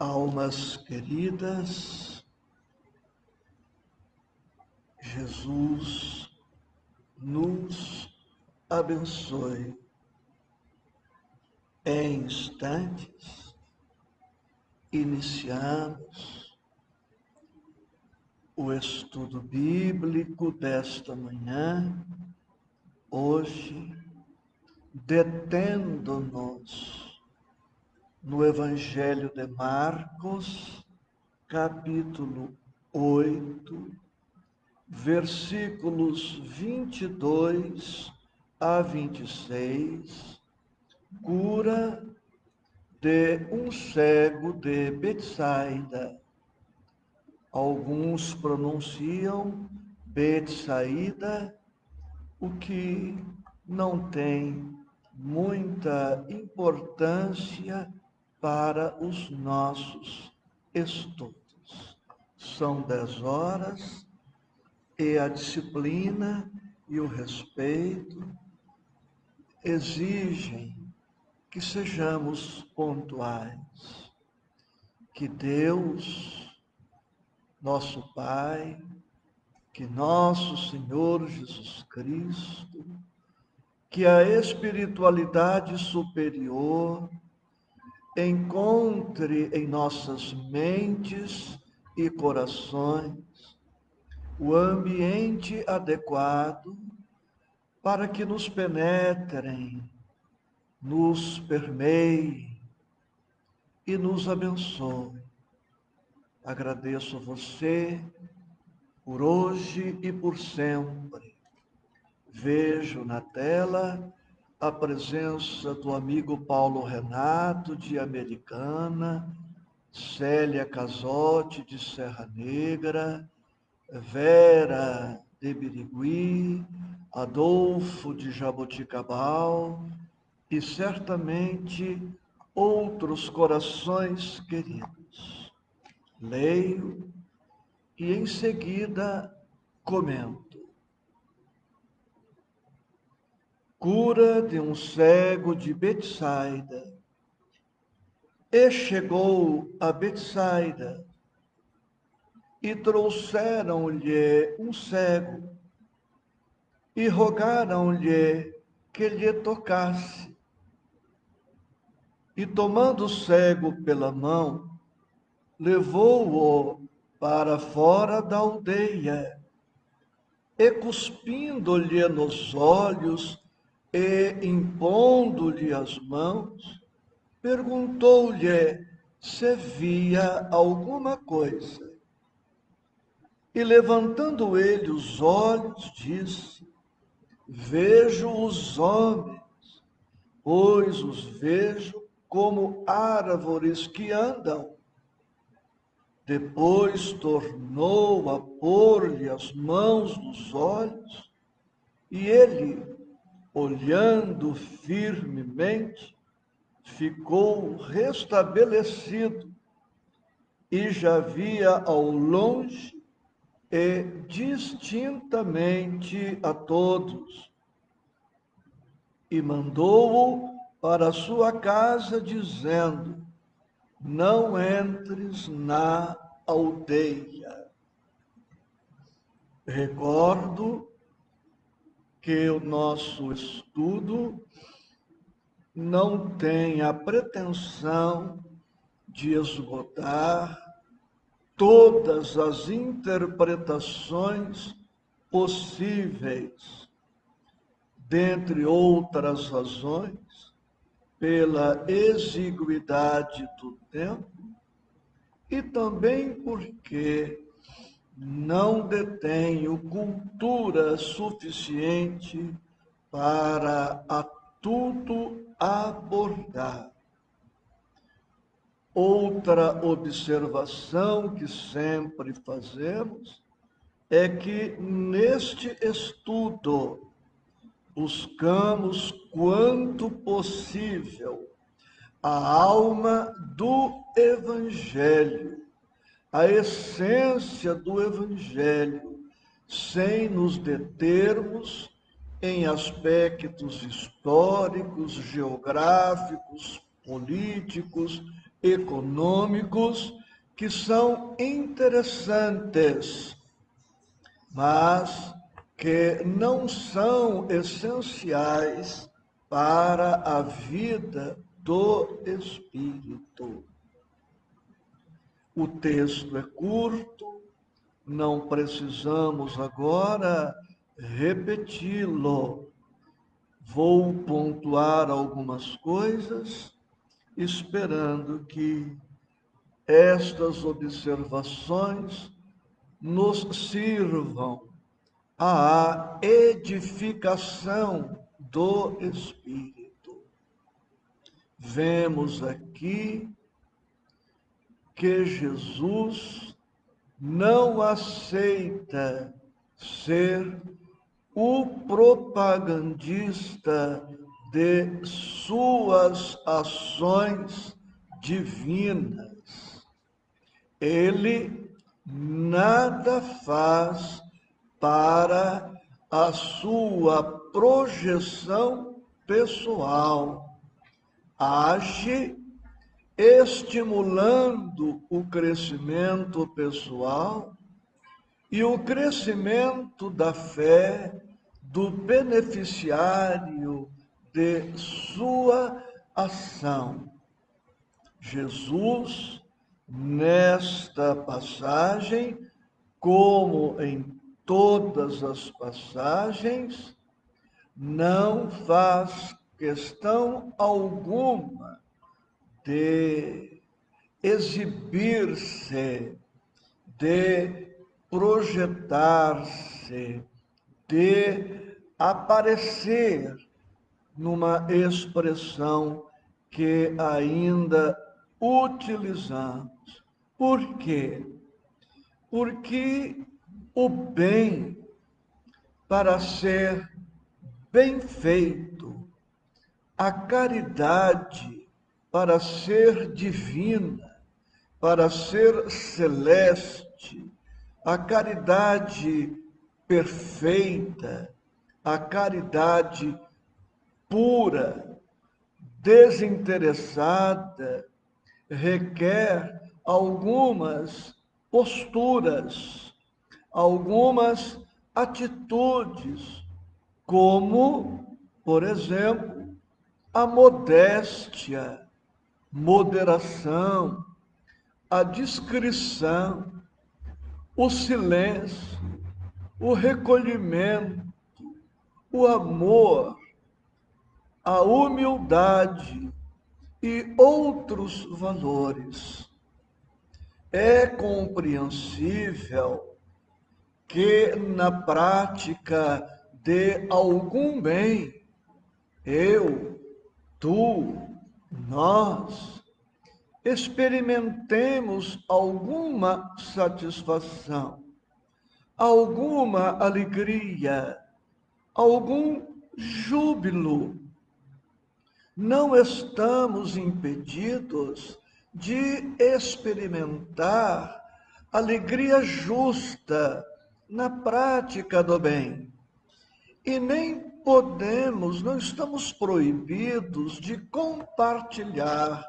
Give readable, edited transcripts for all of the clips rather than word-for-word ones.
Almas queridas, Jesus nos abençoe. Em instantes, iniciamos o estudo bíblico desta manhã, hoje, detendo-nos no Evangelho de Marcos, capítulo 8, versículos 22 a 26, cura de um cego de Betsaida. Alguns pronunciam Betsaida, o que não tem muita importância para os nossos estudos. São 10 horas e a disciplina e o respeito exigem que sejamos pontuais. Que Deus, nosso Pai, que nosso Senhor Jesus Cristo, que a espiritualidade superior encontre em nossas mentes e corações o ambiente adequado para que nos penetrem, nos permeiem e nos abençoem. Agradeço a você por hoje e por sempre. Vejo na tela a presença do amigo Paulo Renato, de Americana, Célia Casotti, de Serra Negra, Vera de Birigui, Adolfo de Jaboticabal e certamente outros corações queridos. Leio e em seguida comento. Cura de um cego de Betsaida. E chegou a Betsaida, e trouxeram-lhe um cego, e rogaram-lhe que lhe tocasse. E tomando o cego pela mão, levou-o para fora da aldeia, e cuspindo-lhe nos olhos e impondo-lhe as mãos, perguntou-lhe se via alguma coisa. E levantando ele os olhos, disse: vejo os homens, pois os vejo como árvores que andam. Depois tornou a pôr-lhe as mãos nos olhos, e ele, olhando firmemente, ficou restabelecido e já via ao longe e distintamente a todos. E mandou-o para a sua casa, dizendo: não entres na aldeia. Recordo que o nosso estudo não tem a pretensão de esgotar todas as interpretações possíveis, dentre outras razões, pela exiguidade do tempo e também porque não detenho cultura suficiente para a tudo abordar. Outra observação que sempre fazemos é que neste estudo buscamos quanto possível a alma do Evangelho, a essência do Evangelho, sem nos determos em aspectos históricos, geográficos, políticos econômicos que são interessantes, mas que não são essenciais para a vida do espírito. O texto é curto, não precisamos agora repeti-lo. Vou pontuar algumas coisas, esperando que estas observações nos sirvam à edificação do espírito. Vemos aqui que Jesus não aceita ser o propagandista de suas ações divinas. Ele nada faz para a sua projeção pessoal. Age estimulando o crescimento pessoal e o crescimento da fé do beneficiário de sua ação. Jesus, nesta passagem, como em todas as passagens, não faz questão alguma de exibir-se, de projetar-se, de aparecer numa expressão que ainda utilizamos. Por quê? Porque o bem, para ser bem feito, a caridade, para ser divina, para ser celeste, a caridade perfeita, a caridade pura, desinteressada, requer algumas posturas, algumas atitudes, como, por exemplo, a modéstia, moderação, a discrição, o silêncio, o recolhimento, o amor, a humildade e outros valores. É compreensível que na prática de algum bem, eu, tu, nós, experimentemos alguma satisfação, alguma alegria, algum júbilo. Não estamos impedidos de experimentar alegria justa na prática do bem. E nem podemos, não estamos proibidos de compartilhar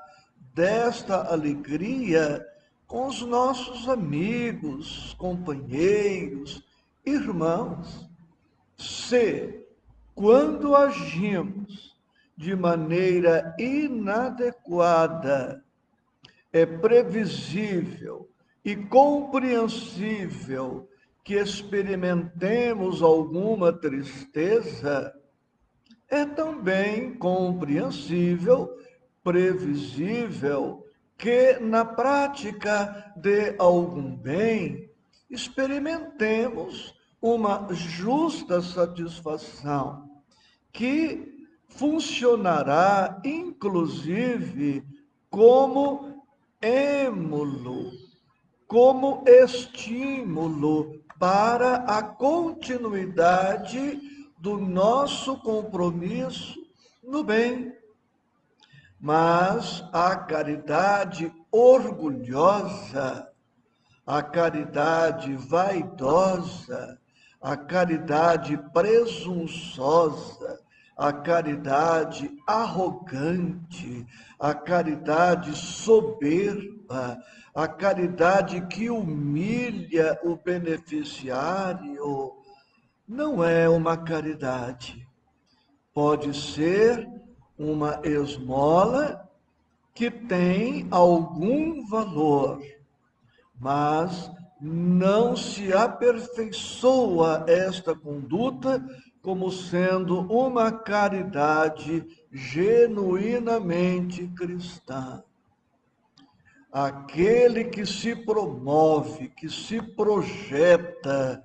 desta alegria com os nossos amigos, companheiros, irmãos. Se, quando agimos de maneira inadequada, é previsível e compreensível que experimentemos alguma tristeza, é também compreensível, previsível, que na prática de algum bem experimentemos uma justa satisfação, que funcionará inclusive como émulo, como estímulo para a continuidade do nosso compromisso no bem. Mas a caridade orgulhosa, a caridade vaidosa, a caridade presunçosa, a caridade arrogante, a caridade soberba, a caridade que humilha o beneficiário, não é uma caridade. Pode ser uma esmola que tem algum valor, mas não se aperfeiçoa esta conduta como sendo uma caridade genuinamente cristã. Aquele que se promove, que se projeta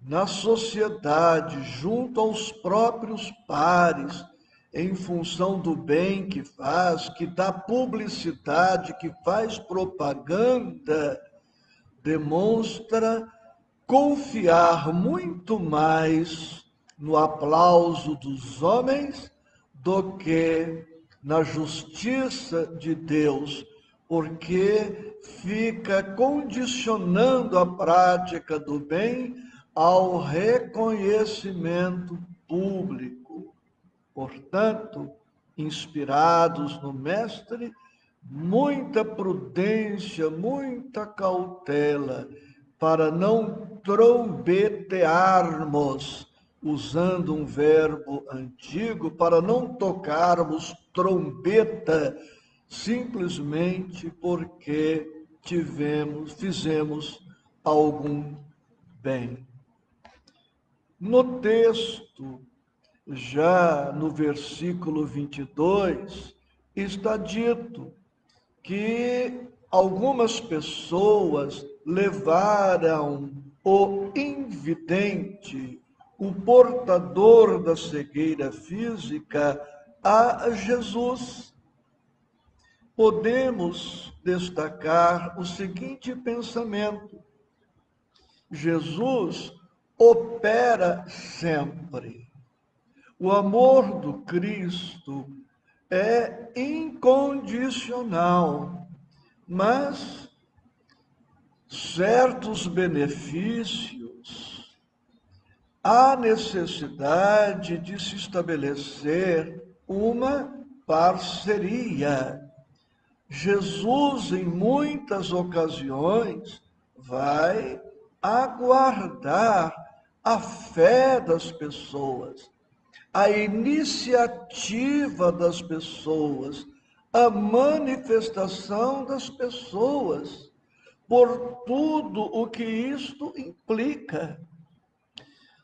na sociedade, junto aos próprios pares, em função do bem que faz, que dá publicidade, que faz propaganda, demonstra confiar muito mais no aplauso dos homens do que na justiça de Deus, porque fica condicionando a prática do bem ao reconhecimento público. Portanto, inspirados no Mestre, muita prudência, muita cautela, para não trombetearmos, usando um verbo antigo, para não tocarmos trombeta, simplesmente porque fizemos algum bem. No texto, já no versículo 22, está dito que algumas pessoas levaram o invidente, o portador da cegueira física, a Jesus. Podemos destacar o seguinte pensamento: Jesus opera sempre. O amor do Cristo é incondicional, mas certos benefícios, há necessidade de se estabelecer uma parceria. Jesus, em muitas ocasiões, vai aguardar a fé das pessoas, a iniciativa das pessoas, a manifestação das pessoas, por tudo o que isto implica.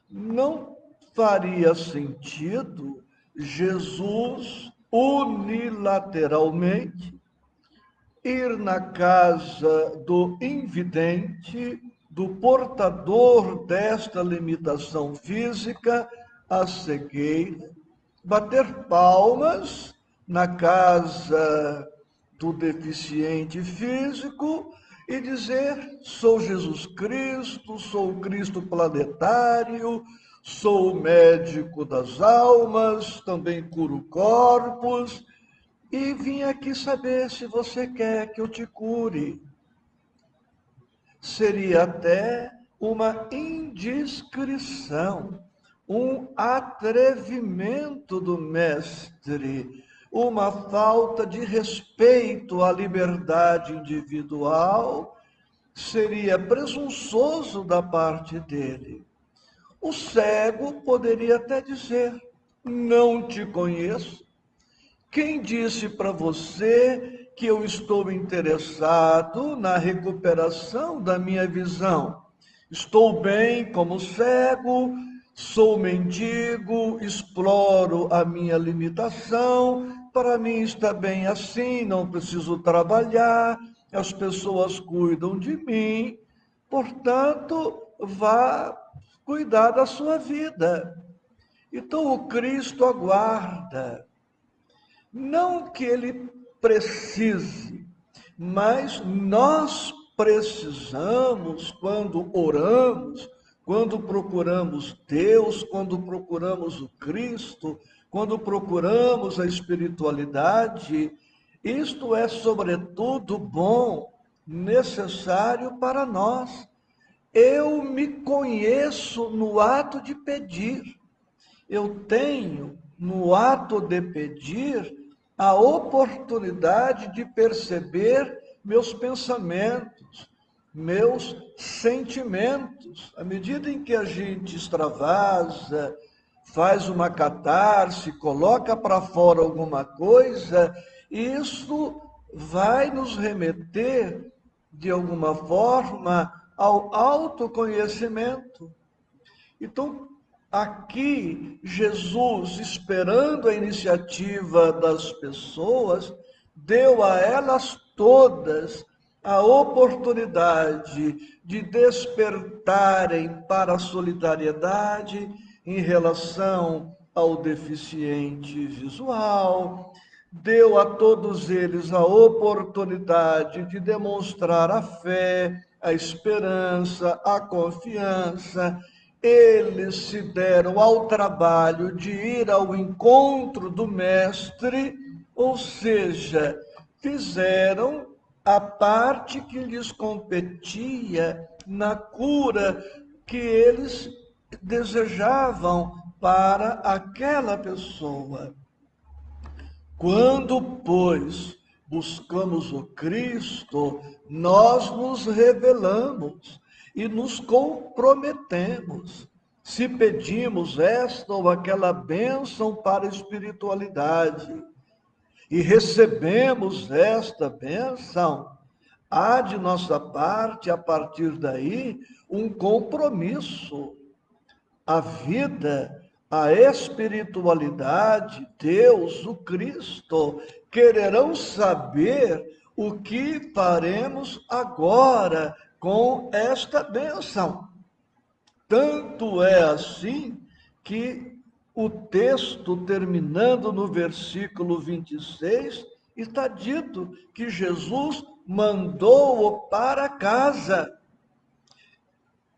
Não faria sentido Jesus unilateralmente ir na casa do invidente, do portador desta limitação física, a cegueira, bater palmas na casa do deficiente físico e dizer: sou Jesus Cristo, sou o Cristo planetário, sou o médico das almas, também curo corpos, e vim aqui saber se você quer que eu te cure. Seria até uma indiscrição, um atrevimento do Mestre, uma falta de respeito à liberdade individual, seria presunçoso da parte dele. O cego poderia até dizer: não te conheço. Quem disse para você que eu estou interessado na recuperação da minha visão? Estou bem como cego, sou mendigo, exploro a minha limitação, para mim está bem assim, não preciso trabalhar, as pessoas cuidam de mim, portanto, vá cuidar da sua vida. Então o Cristo aguarda. Não que ele precise, mas nós precisamos, quando oramos, quando procuramos Deus, quando procuramos o Cristo, quando procuramos a espiritualidade, isto é, sobretudo, bom, necessário para nós. Eu me conheço no ato de pedir. Eu tenho no ato de pedir, a oportunidade de perceber meus pensamentos, meus sentimentos. À medida em que a gente extravasa, faz uma catarse, coloca para fora alguma coisa, isso vai nos remeter, de alguma forma, ao autoconhecimento. Então, aqui, Jesus, esperando a iniciativa das pessoas, deu a elas todas a oportunidade de despertarem para a solidariedade em relação ao deficiente visual, deu a todos eles a oportunidade de demonstrar a fé, a esperança, a confiança. Eles se deram ao trabalho de ir ao encontro do Mestre, ou seja, fizeram a parte que lhes competia na cura que eles desejavam para aquela pessoa. Quando, pois, buscamos o Cristo, nós nos revelamos e nos comprometemos. Se pedimos esta ou aquela bênção para a espiritualidade e recebemos esta bênção, há de nossa parte, a partir daí, um compromisso. A vida, a espiritualidade, Deus, o Cristo, quererão saber o que faremos agora com esta bênção. Tanto é assim que o texto, terminando no versículo 26, está dito que Jesus mandou-o para casa.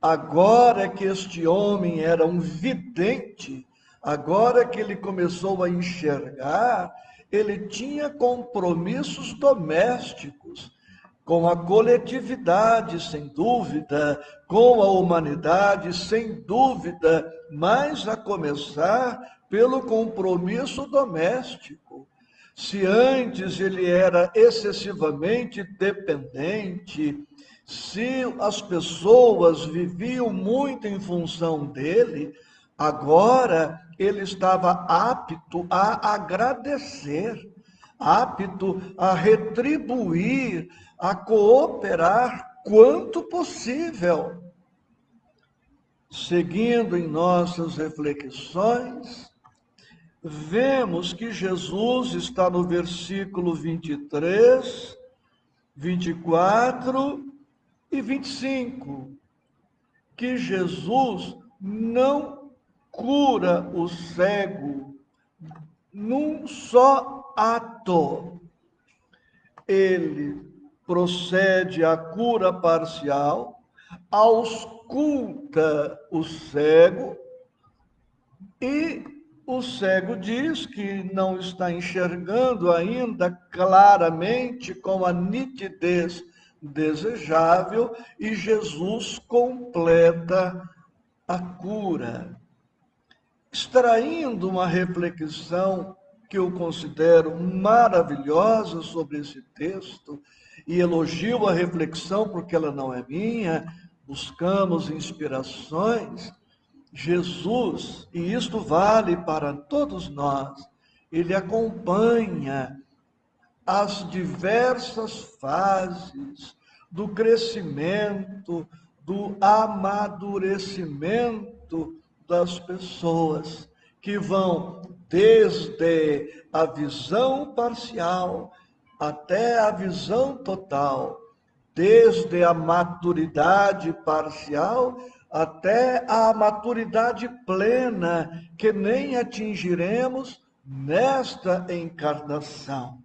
Agora que este homem era um vidente, agora que ele começou a enxergar, ele tinha compromissos domésticos com a coletividade, sem dúvida, com a humanidade, sem dúvida, mas a começar pelo compromisso doméstico. Se antes ele era excessivamente dependente, se as pessoas viviam muito em função dele, agora ele estava apto a agradecer, apto a retribuir, a cooperar quanto possível. Seguindo em nossas reflexões, vemos que Jesus está no versículo 23, 24 e 25, que Jesus não cura o cego num só ato. Ele procede à cura parcial, ausculta o cego e o cego diz que não está enxergando ainda claramente com a nitidez desejável e Jesus completa a cura. Extraindo uma reflexão que eu considero maravilhosa sobre esse texto, e elogio a reflexão porque ela não é minha, buscamos inspirações. Jesus, e isto vale para todos nós, ele acompanha as diversas fases do crescimento, do amadurecimento das pessoas, que vão desde a visão parcial até a visão total, desde a maturidade parcial até a maturidade plena, que nem atingiremos nesta encarnação.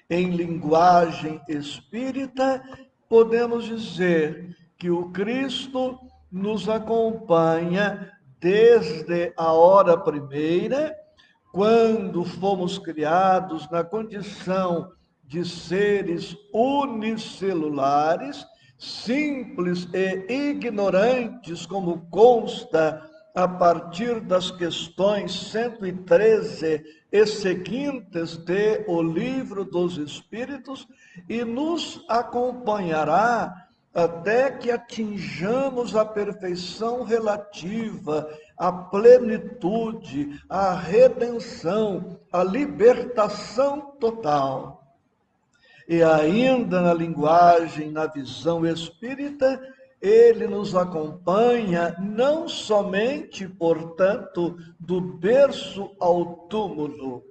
Em linguagem espírita, podemos dizer que o Cristo nos acompanha desde a hora primeira, quando fomos criados na condição de seres unicelulares, simples e ignorantes, como consta a partir das questões 113 e seguintes de O Livro dos Espíritos e nos acompanhará até que atinjamos a perfeição relativa, a plenitude, a redenção, a libertação total. E ainda na linguagem, na visão espírita, ele nos acompanha não somente, portanto, do berço ao túmulo,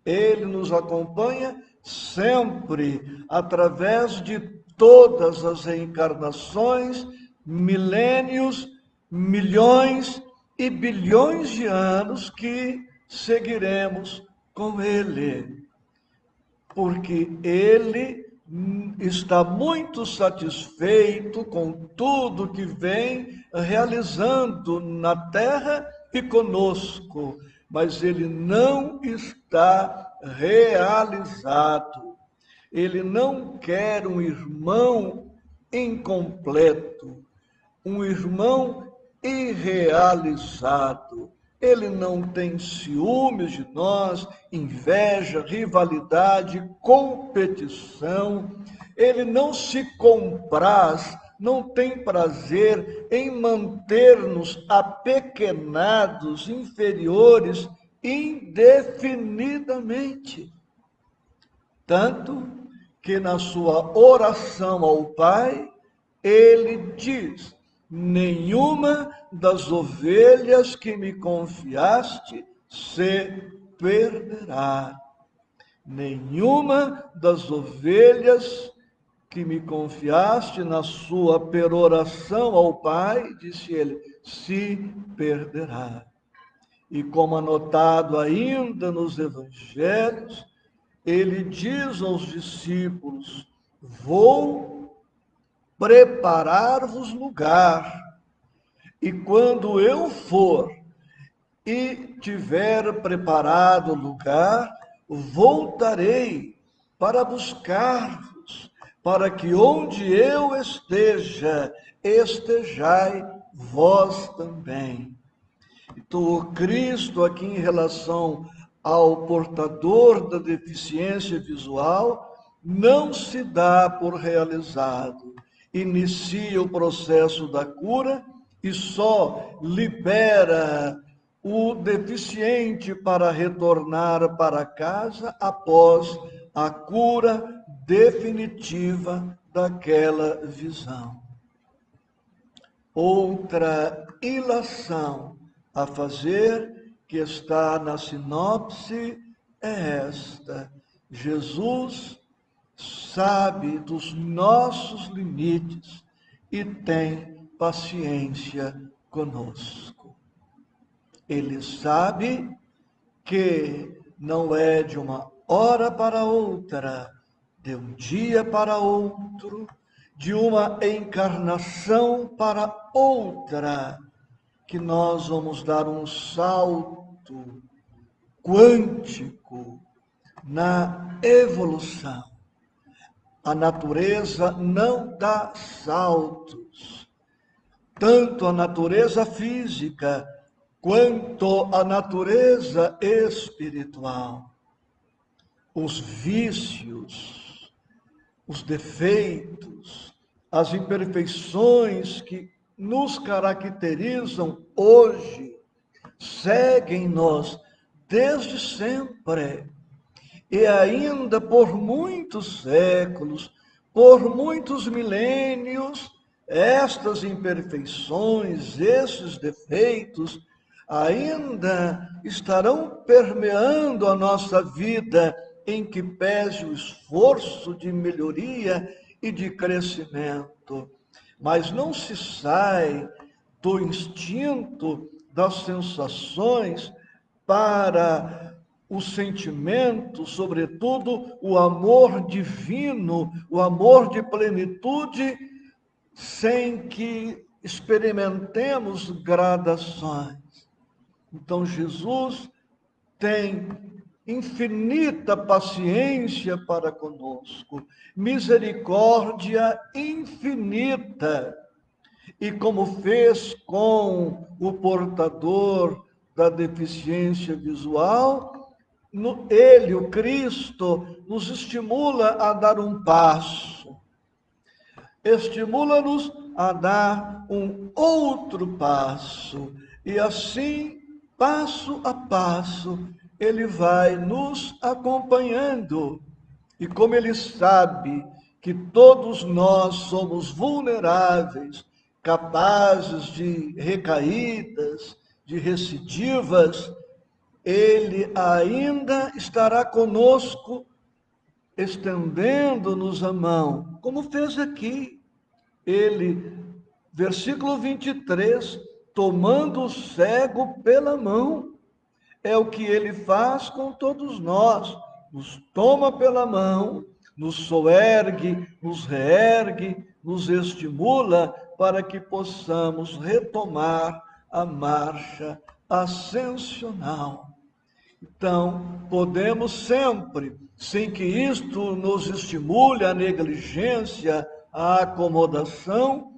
ele nos acompanha sempre, através de todas as reencarnações, milênios, milhões e bilhões de anos que seguiremos com ele. Porque ele está muito satisfeito com tudo que vem realizando na Terra e conosco, mas ele não está realizado. Ele não quer um irmão incompleto, um irmão irrealizado. Ele não tem ciúmes de nós, inveja, rivalidade, competição. Ele não se compraz, não tem prazer em manter-nos apequenados, inferiores, indefinidamente. Tanto que na sua oração ao Pai, ele diz: nenhuma das ovelhas que me confiaste se perderá. Nenhuma das ovelhas que me confiaste na sua peroração ao Pai, disse ele, se perderá. E como anotado ainda nos evangelhos, ele diz aos discípulos: vou preparar-vos lugar, e quando eu for e tiver preparado lugar, voltarei para buscar-vos, para que onde eu esteja, estejai vós também. Então, o Cristo aqui em relação ao portador da deficiência visual não se dá por realizado. Inicia o processo da cura e só libera o deficiente para retornar para casa após a cura definitiva daquela visão. Outra ilação a fazer, que está na sinopse, é esta: Jesus sabe dos nossos limites e tem paciência conosco. Ele sabe que não é de uma hora para outra, de um dia para outro, de uma encarnação para outra, que nós vamos dar um salto quântico na evolução. A natureza não dá saltos, tanto a natureza física quanto a natureza espiritual. Os vícios, os defeitos, as imperfeições que nos caracterizam hoje, seguem-nos desde sempre. E ainda por muitos séculos, por muitos milênios, estas imperfeições, esses defeitos, ainda estarão permeando a nossa vida, em que pese o esforço de melhoria e de crescimento. Mas não se sai do instinto, das sensações, para o sentimento, sobretudo o amor divino, o amor de plenitude, sem que experimentemos gradações. Então Jesus tem infinita paciência para conosco, misericórdia infinita. E como fez com o portador da deficiência visual, ele, o Cristo, nos estimula a dar um passo, estimula-nos a dar um outro passo, e assim, passo a passo, ele vai nos acompanhando. E como ele sabe que todos nós somos vulneráveis, capazes de recaídas, de recidivas, ele ainda estará conosco, estendendo-nos a mão, como fez aqui. Ele, versículo 23, tomando o cego pela mão, é o que ele faz com todos nós, nos toma pela mão, nos soergue, nos reergue, nos estimula para que possamos retomar a marcha ascensional. Então, podemos sempre, sem que isto nos estimule a negligência, a acomodação,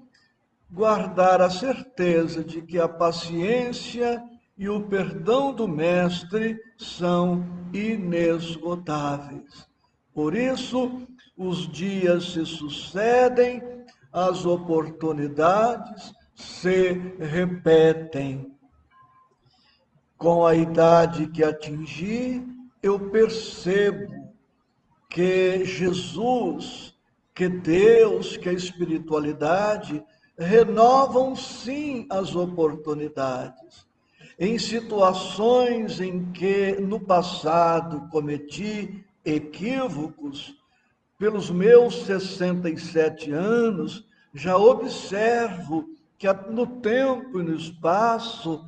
guardar a certeza de que a paciência e o perdão do Mestre são inesgotáveis. Por isso, os dias se sucedem, as oportunidades se repetem. Com a idade que atingi, eu percebo que Jesus, que Deus, que a espiritualidade renovam sim as oportunidades. Em situações em que no passado cometi equívocos, pelos meus 67 anos, já observo que no tempo e no espaço,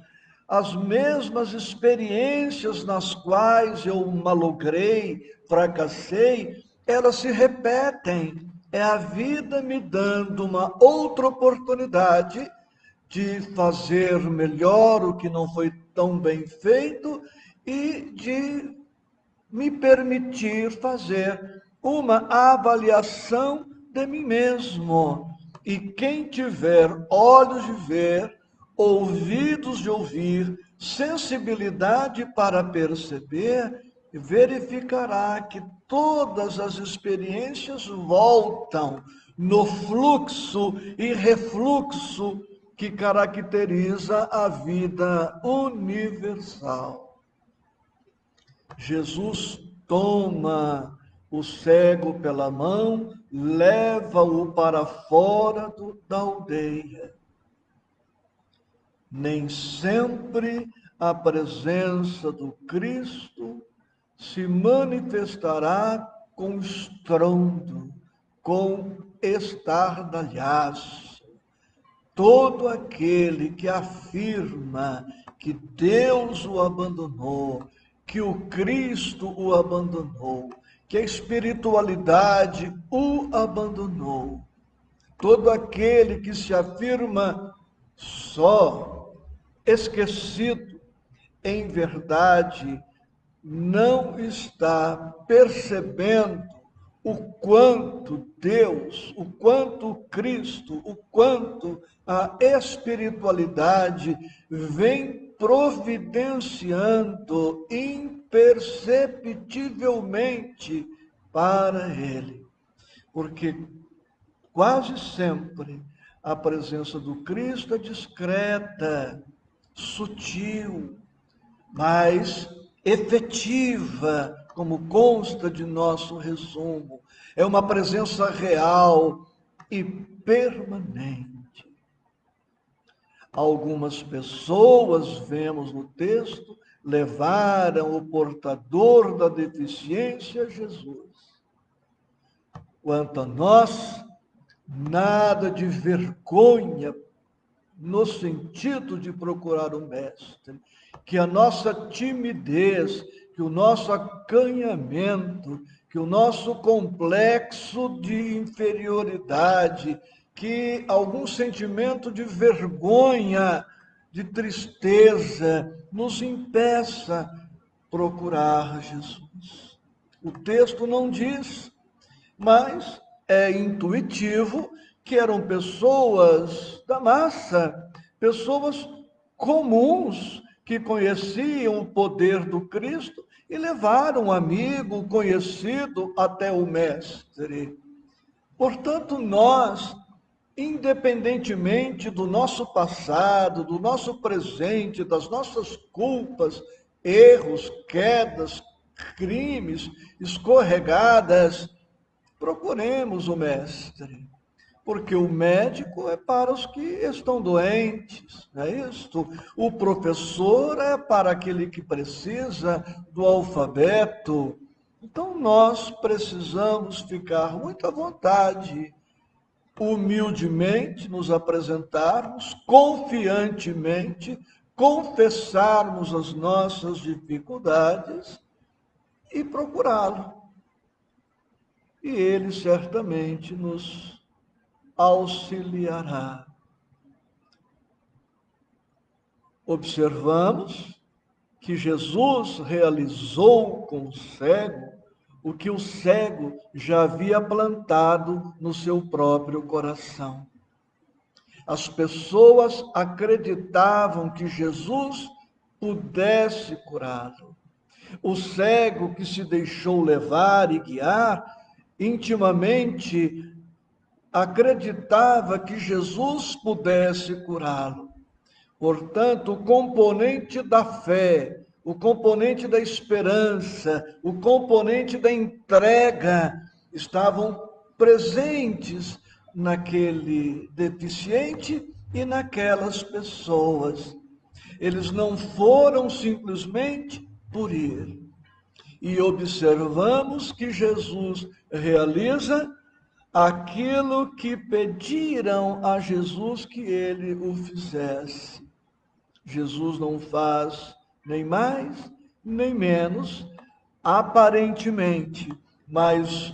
as mesmas experiências nas quais eu malogrei, fracassei, elas se repetem. É a vida me dando uma outra oportunidade de fazer melhor o que não foi tão bem feito e de me permitir fazer uma avaliação de mim mesmo. E quem tiver olhos de ver, ouvidos de ouvir, sensibilidade para perceber, verificará que todas as experiências voltam no fluxo e refluxo que caracteriza a vida universal. Jesus toma o cego pela mão, leva-o para fora da aldeia. Nem sempre a presença do Cristo se manifestará com estrondo, com estardalhaço. Todo aquele que afirma que Deus o abandonou, que o Cristo o abandonou, que a espiritualidade o abandonou, todo aquele que se afirma só, esquecido, em verdade, não está percebendo o quanto Deus, o quanto Cristo, o quanto a espiritualidade vem providenciando imperceptivelmente para ele. Porque quase sempre a presença do Cristo é discreta, sutil, mas efetiva, como consta de nosso resumo. É uma presença real e permanente. Algumas pessoas, vemos no texto, levaram o portador da deficiência a Jesus. Quanto a nós, nada de vergonha no sentido de procurar o Mestre, que a nossa timidez, que o nosso acanhamento, que o nosso complexo de inferioridade, que algum sentimento de vergonha, de tristeza, nos impeça procurar Jesus. O texto não diz, mas é intuitivo que eram pessoas da massa, pessoas comuns, que conheciam o poder do Cristo e levaram um amigo conhecido até o Mestre. Portanto, nós, independentemente do nosso passado, do nosso presente, das nossas culpas, erros, quedas, crimes, escorregadas, procuremos o Mestre. Porque o médico é para os que estão doentes, não é isso? O professor é para aquele que precisa do alfabeto. Então nós precisamos ficar muito à vontade, humildemente nos apresentarmos, confiantemente, confessarmos as nossas dificuldades e procurá-lo. E ele certamente nos auxiliará. Observamos que Jesus realizou com o cego o que o cego já havia plantado no seu próprio coração. As pessoas acreditavam que Jesus pudesse curá-lo. O cego que se deixou levar e guiar, intimamente acreditava que Jesus pudesse curá-lo. Portanto, o componente da fé, o componente da esperança, o componente da entrega estavam presentes naquele deficiente e naquelas pessoas. Eles não foram simplesmente por ir. E observamos que Jesus realiza aquilo que pediram a Jesus que ele o fizesse. Jesus não faz nem mais, nem menos, aparentemente, mas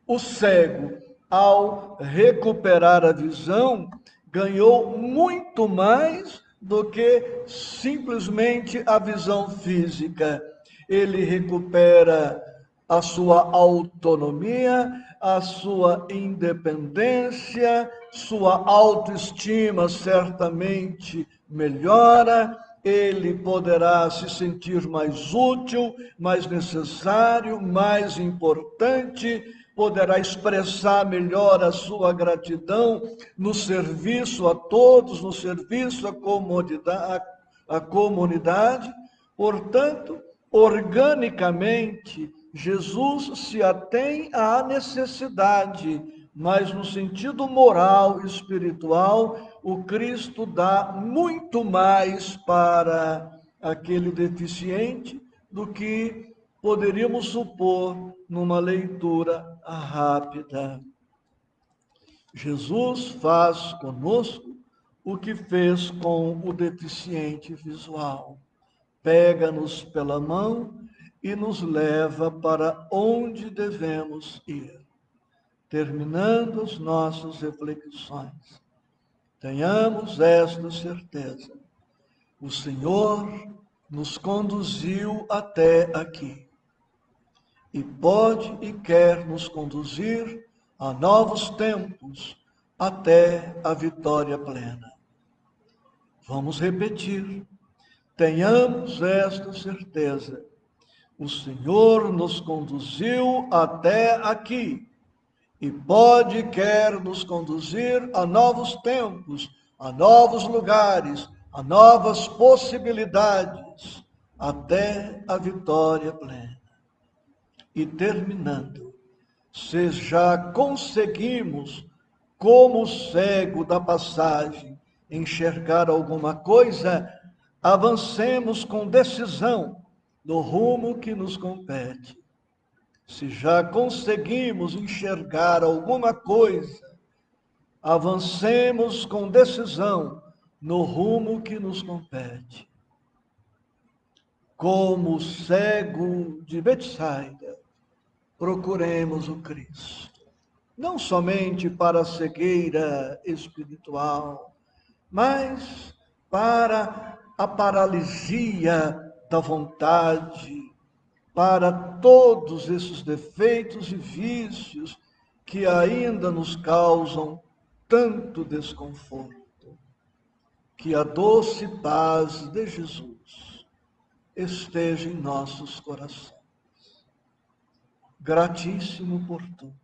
o cego, ao recuperar a visão, ganhou muito mais do que simplesmente a visão física. Ele recupera a sua autonomia, a sua independência, sua autoestima certamente melhora, ele poderá se sentir mais útil, mais necessário, mais importante, poderá expressar melhor a sua gratidão no serviço a todos, no serviço à comunidade. Portanto, organicamente, Jesus se atém à necessidade, mas no sentido moral e espiritual, o Cristo dá muito mais para aquele deficiente do que poderíamos supor numa leitura rápida. Jesus faz conosco o que fez com o deficiente visual. Pega-nos pela mão e nos leva para onde devemos ir. Terminando as nossas reflexões, tenhamos esta certeza: o Senhor nos conduziu até aqui e pode e quer nos conduzir a novos tempos até a vitória plena. Vamos repetir: tenhamos esta certeza: o Senhor nos conduziu até aqui e pode e quer nos conduzir a novos tempos, a novos lugares, a novas possibilidades, até a vitória plena. E terminando, se já conseguimos, como o cego da passagem, enxergar alguma coisa, avancemos com decisão no rumo que nos compete. Se já conseguimos enxergar alguma coisa, avancemos com decisão no rumo que nos compete. Como o cego de Betsaida, procuremos o Cristo, não somente para a cegueira espiritual, mas para a paralisia da vontade, para todos esses defeitos e vícios que ainda nos causam tanto desconforto, que a doce paz de Jesus esteja em nossos corações. Gratíssimo por tudo.